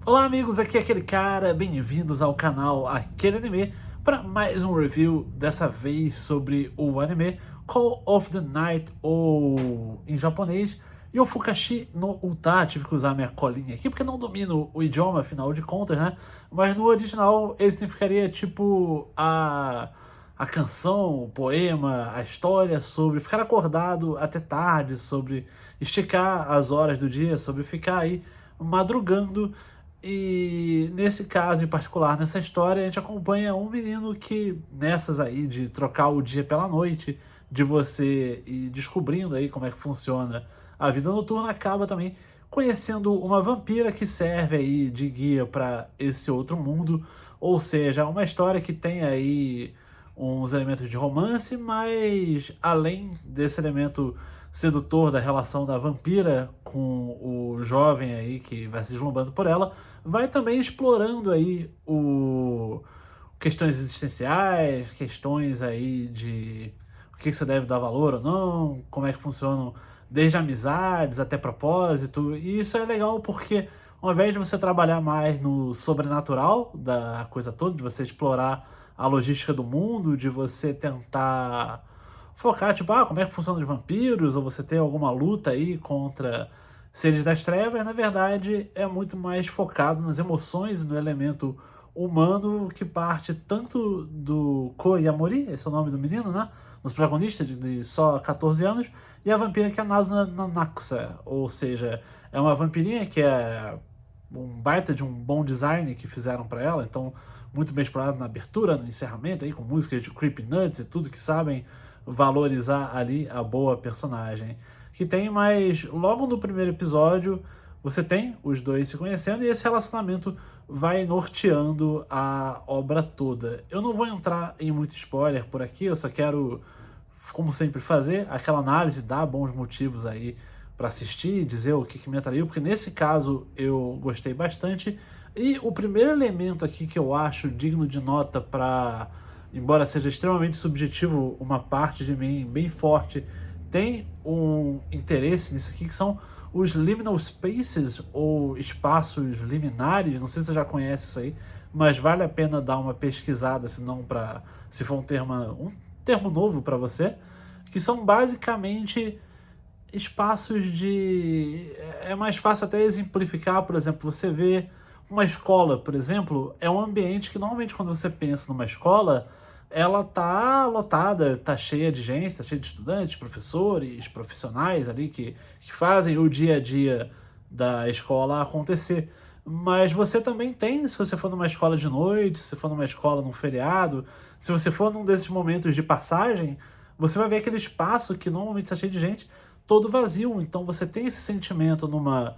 Olá amigos, aqui é aquele cara, bem-vindos ao canal Aquele Anime para mais um review, dessa vez sobre o anime Call of the Night, ou em japonês Yofukashi no Uta. Tive que usar minha colinha aqui porque não domino o idioma, afinal de contas, né? Mas no original ele significaria tipo a canção, o poema, a história sobre ficar acordado até tarde, sobre esticar as horas do dia, sobre ficar aí madrugando. E nesse caso em particular, nessa história, a gente acompanha um menino que, nessas aí de trocar o dia pela noite, de você ir descobrindo aí como é que funciona a vida noturna, acaba também conhecendo uma vampira que serve aí de guia para esse outro mundo. Ou seja, uma história que tem aí uns elementos de romance, mas além desse elemento sedutor da relação da vampira com o jovem aí que vai se deslumbrando por ela, vai também explorando aí o questões existenciais, questões aí de o que você deve dar valor ou não, como é que funcionam desde amizades até propósito. E isso é legal porque ao invés de você trabalhar mais no sobrenatural da coisa toda, de você explorar a logística do mundo, de você tentar focar, tipo, como é que funciona os vampiros, ou você ter alguma luta aí contra seres das trevas, na verdade é muito mais focado nas emoções, no elemento humano que parte tanto do Ko Yamori, esse é o nome do menino, né? Nos protagonistas de só 14 anos, e a vampira que é a Nazuna Nanakusa, ou seja, é uma vampirinha que é um baita de um bom design que fizeram para ela, então muito bem explorado na abertura, no encerramento, aí com músicas de Creepy Nuts e tudo que sabem valorizar ali a boa personagem que tem. Mas logo no primeiro episódio você tem os dois se conhecendo e esse relacionamento vai norteando a obra toda. Eu não vou entrar em muito spoiler por aqui, eu só quero, como sempre, fazer aquela análise, dar bons motivos aí para assistir, dizer o que me atraiu, porque nesse caso eu gostei bastante. E o primeiro elemento aqui que eu acho digno de nota para, embora seja extremamente subjetivo, uma parte de mim bem forte tem um interesse nisso aqui, que são os liminal spaces, ou espaços liminares. Não sei se você já conhece isso aí, mas vale a pena dar uma pesquisada, se for um termo novo para você, que são basicamente espaços de... É mais fácil até exemplificar. Por exemplo, você vê uma escola, por exemplo, é um ambiente que normalmente quando você pensa numa escola, ela tá lotada, tá cheia de gente, tá cheia de estudantes, professores, profissionais ali que fazem o dia a dia da escola acontecer. Mas você também tem, se você for numa escola de noite, se for numa escola num feriado, se você for num desses momentos de passagem, você vai ver aquele espaço que normalmente está cheio de gente, todo vazio. Então você tem esse sentimento numa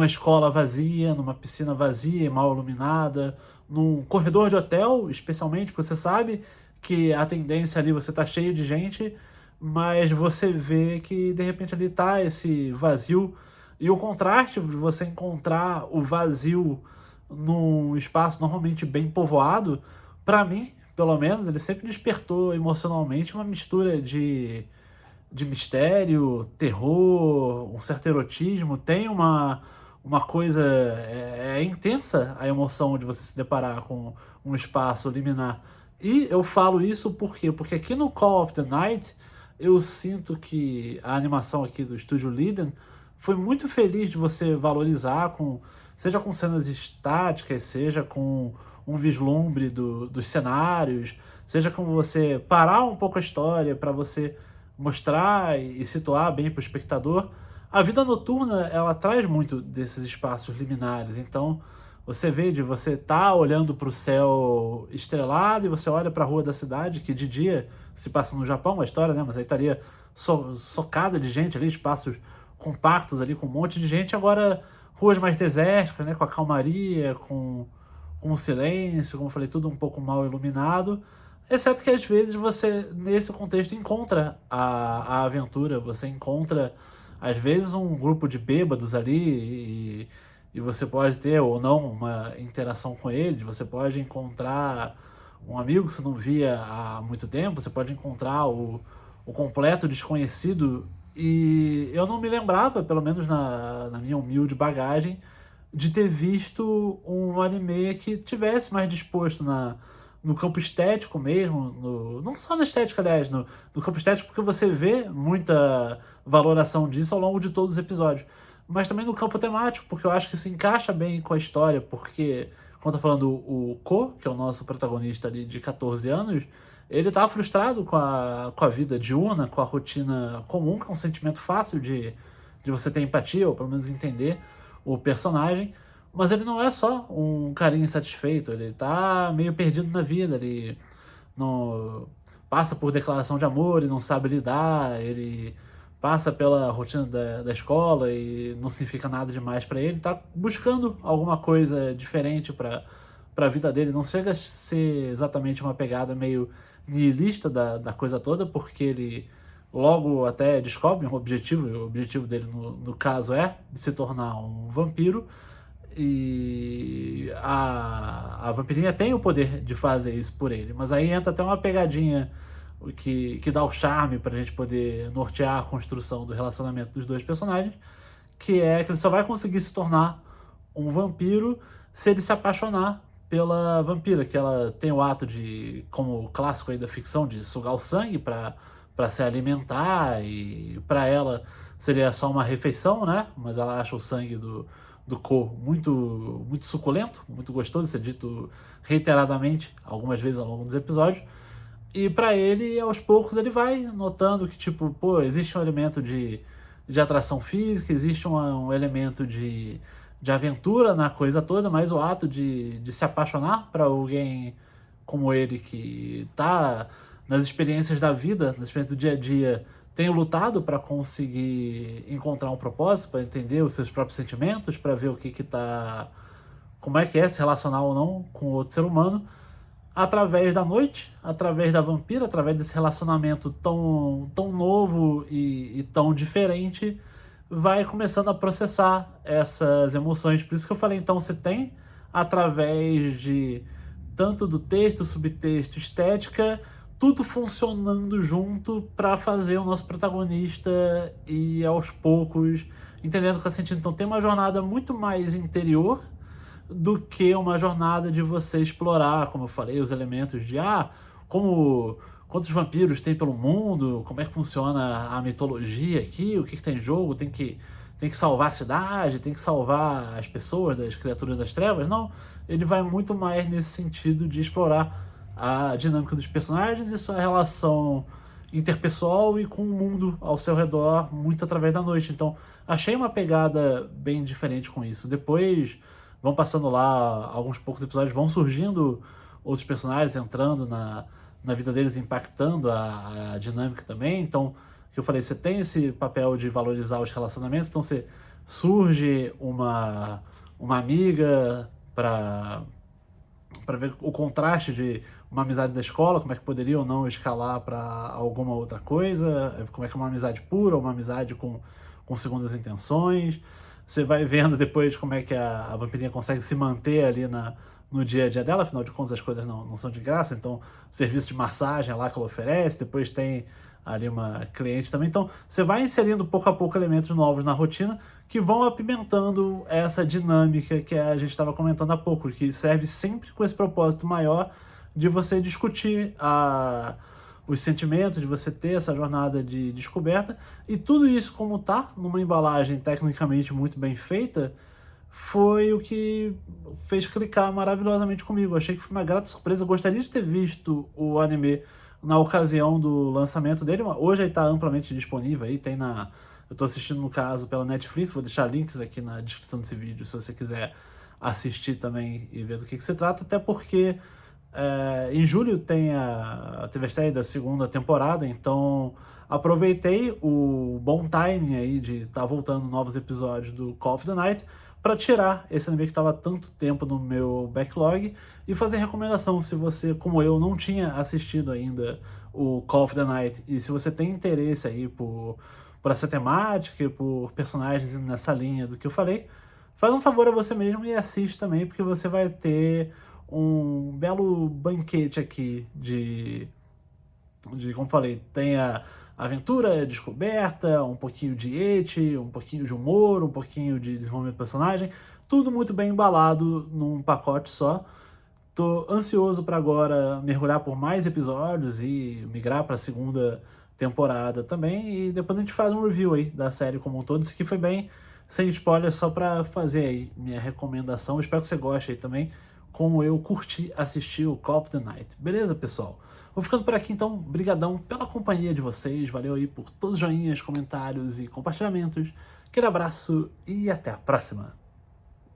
escola vazia, numa piscina vazia e mal iluminada, num corredor de hotel, especialmente, porque você sabe que a tendência ali você tá cheio de gente, mas você vê que de repente ali tá esse vazio. E o contraste de você encontrar o vazio num espaço normalmente bem povoado, para mim, pelo menos, ele sempre despertou emocionalmente uma mistura de mistério, terror, um certo erotismo. Tem uma coisa. É intensa a emoção de você se deparar com um espaço liminar. E eu falo isso por quê? Porque aqui no Call of the Night eu sinto que a animação aqui do estúdio Liden foi muito feliz de você valorizar, seja com cenas estáticas, seja com um vislumbre dos cenários, seja com você parar um pouco a história para você mostrar e situar bem para o espectador. A vida noturna, ela traz muito desses espaços liminares. Então você vê de você estar olhando para o céu estrelado e você olha para a rua da cidade, que de dia se passa no Japão a história, né? Mas aí estaria socada de gente ali, espaços compactos ali com um monte de gente. Agora ruas mais desérticas, né? Com a calmaria, com o silêncio, como eu falei, tudo um pouco mal iluminado. Exceto que às vezes você, nesse contexto, encontra a aventura, você encontra, às vezes, um grupo de bêbados ali e você pode ter ou não uma interação com eles, você pode encontrar um amigo que você não via há muito tempo, você pode encontrar o completo desconhecido. E eu não me lembrava, pelo menos na minha humilde bagagem, de ter visto um anime que tivesse mais disposto no campo estético mesmo, não só na estética, aliás, no campo estético, porque você vê muita valoração disso ao longo de todos os episódios, mas também no campo temático, porque eu acho que se encaixa bem com a história, porque, como tá falando, o Ko, que é o nosso protagonista ali de 14 anos, ele tá frustrado com a vida diurna, com a rotina comum, que é um sentimento fácil de você ter empatia, ou pelo menos entender o personagem, mas ele não é só um carinha insatisfeito, ele tá meio perdido na vida, ele não passa por declaração de amor e não sabe lidar, ele passa pela rotina da escola e não significa nada demais pra ele, tá buscando alguma coisa diferente pra vida dele, não chega a ser exatamente uma pegada meio nihilista da coisa toda, porque ele logo até descobre um objetivo, e o objetivo dele no caso é de se tornar um vampiro, e a vampirinha tem o poder de fazer isso por ele, mas aí entra até uma pegadinha que dá o charme pra gente poder nortear a construção do relacionamento dos dois personagens, que é que ele só vai conseguir se tornar um vampiro se ele se apaixonar pela vampira, que ela tem o ato de, como clássico aí da ficção, de sugar o sangue para se alimentar, e para ela seria só uma refeição, né? Mas ela acha o sangue do Ko muito suculento, muito gostoso, isso é dito reiteradamente, algumas vezes ao longo dos episódios. E para ele, aos poucos, ele vai notando que, tipo, pô, existe um elemento de atração física, existe um elemento de aventura na coisa toda, mas o ato de se apaixonar para alguém como ele, que tá nas experiências da vida, nas experiências do dia a dia, tem lutado para conseguir encontrar um propósito, para entender os seus próprios sentimentos, para ver o que tá, como é que é se relacionar ou não com outro ser humano, através da noite, através da vampira, através desse relacionamento tão novo e tão diferente, vai começando a processar essas emoções. Por isso que eu falei, então, você tem, através de tanto do texto, subtexto, estética, tudo funcionando junto para fazer o nosso protagonista e aos poucos entendendo o que está sentindo. Então tem uma jornada muito mais interior do que uma jornada de você explorar, como eu falei, os elementos de como quantos vampiros tem pelo mundo, como é que funciona a mitologia aqui, o que tem em jogo, tem que salvar a cidade, tem que salvar as pessoas das criaturas das trevas. Não, ele vai muito mais nesse sentido de explorar a dinâmica dos personagens e sua relação interpessoal e com o mundo ao seu redor, muito através da noite. Então, achei uma pegada bem diferente com isso. Depois vão passando lá alguns poucos episódios, vão surgindo outros personagens entrando na vida deles, impactando a dinâmica também. Então, que eu falei, você tem esse papel de valorizar os relacionamentos, então você surge uma amiga para ver o contraste de uma amizade da escola, como é que poderia ou não escalar para alguma outra coisa, como é que é uma amizade pura, uma amizade com segundas intenções. Você vai vendo depois como é que a vampirinha consegue se manter ali no dia a dia dela, afinal de contas as coisas não são de graça, então serviço de massagem lá que ela oferece, depois tem ali uma cliente também. Então você vai inserindo pouco a pouco elementos novos na rotina que vão apimentando essa dinâmica que a gente estava comentando há pouco, que serve sempre com esse propósito maior de você discutir os sentimentos, de você ter essa jornada de descoberta, e tudo isso, como tá numa embalagem tecnicamente muito bem feita, foi o que fez clicar maravilhosamente comigo. Achei que foi uma grata surpresa. Gostaria de ter visto o anime na ocasião do lançamento dele. Hoje ele está amplamente disponível aí, tem eu estou assistindo no caso pela Netflix, vou deixar links aqui na descrição desse vídeo se você quiser assistir também e ver do que se trata, até porque em julho teve a estreia da segunda temporada, então aproveitei o bom timing aí de estar voltando novos episódios do Call of the Night para tirar esse anime que estava tanto tempo no meu backlog e fazer recomendação se você, como eu, não tinha assistido ainda o Call of the Night, e se você tem interesse aí por essa temática e por personagens nessa linha do que eu falei, faz um favor a você mesmo e assiste também, porque você vai ter um belo banquete aqui como falei, tem a aventura, a descoberta, um pouquinho de ecchi, um pouquinho de humor, um pouquinho de desenvolvimento do personagem, tudo muito bem embalado num pacote só. Tô ansioso para agora mergulhar por mais episódios e migrar para a segunda temporada também. E depois a gente faz um review aí da série como um todo. Isso aqui foi bem sem spoiler, só para fazer aí minha recomendação. Espero que você goste aí também, como eu curti assistir o Call of the Night. Beleza, pessoal? Vou ficando por aqui então. Brigadão pela companhia de vocês. Valeu aí por todos os joinhas, comentários e compartilhamentos. Aquele abraço e até a próxima.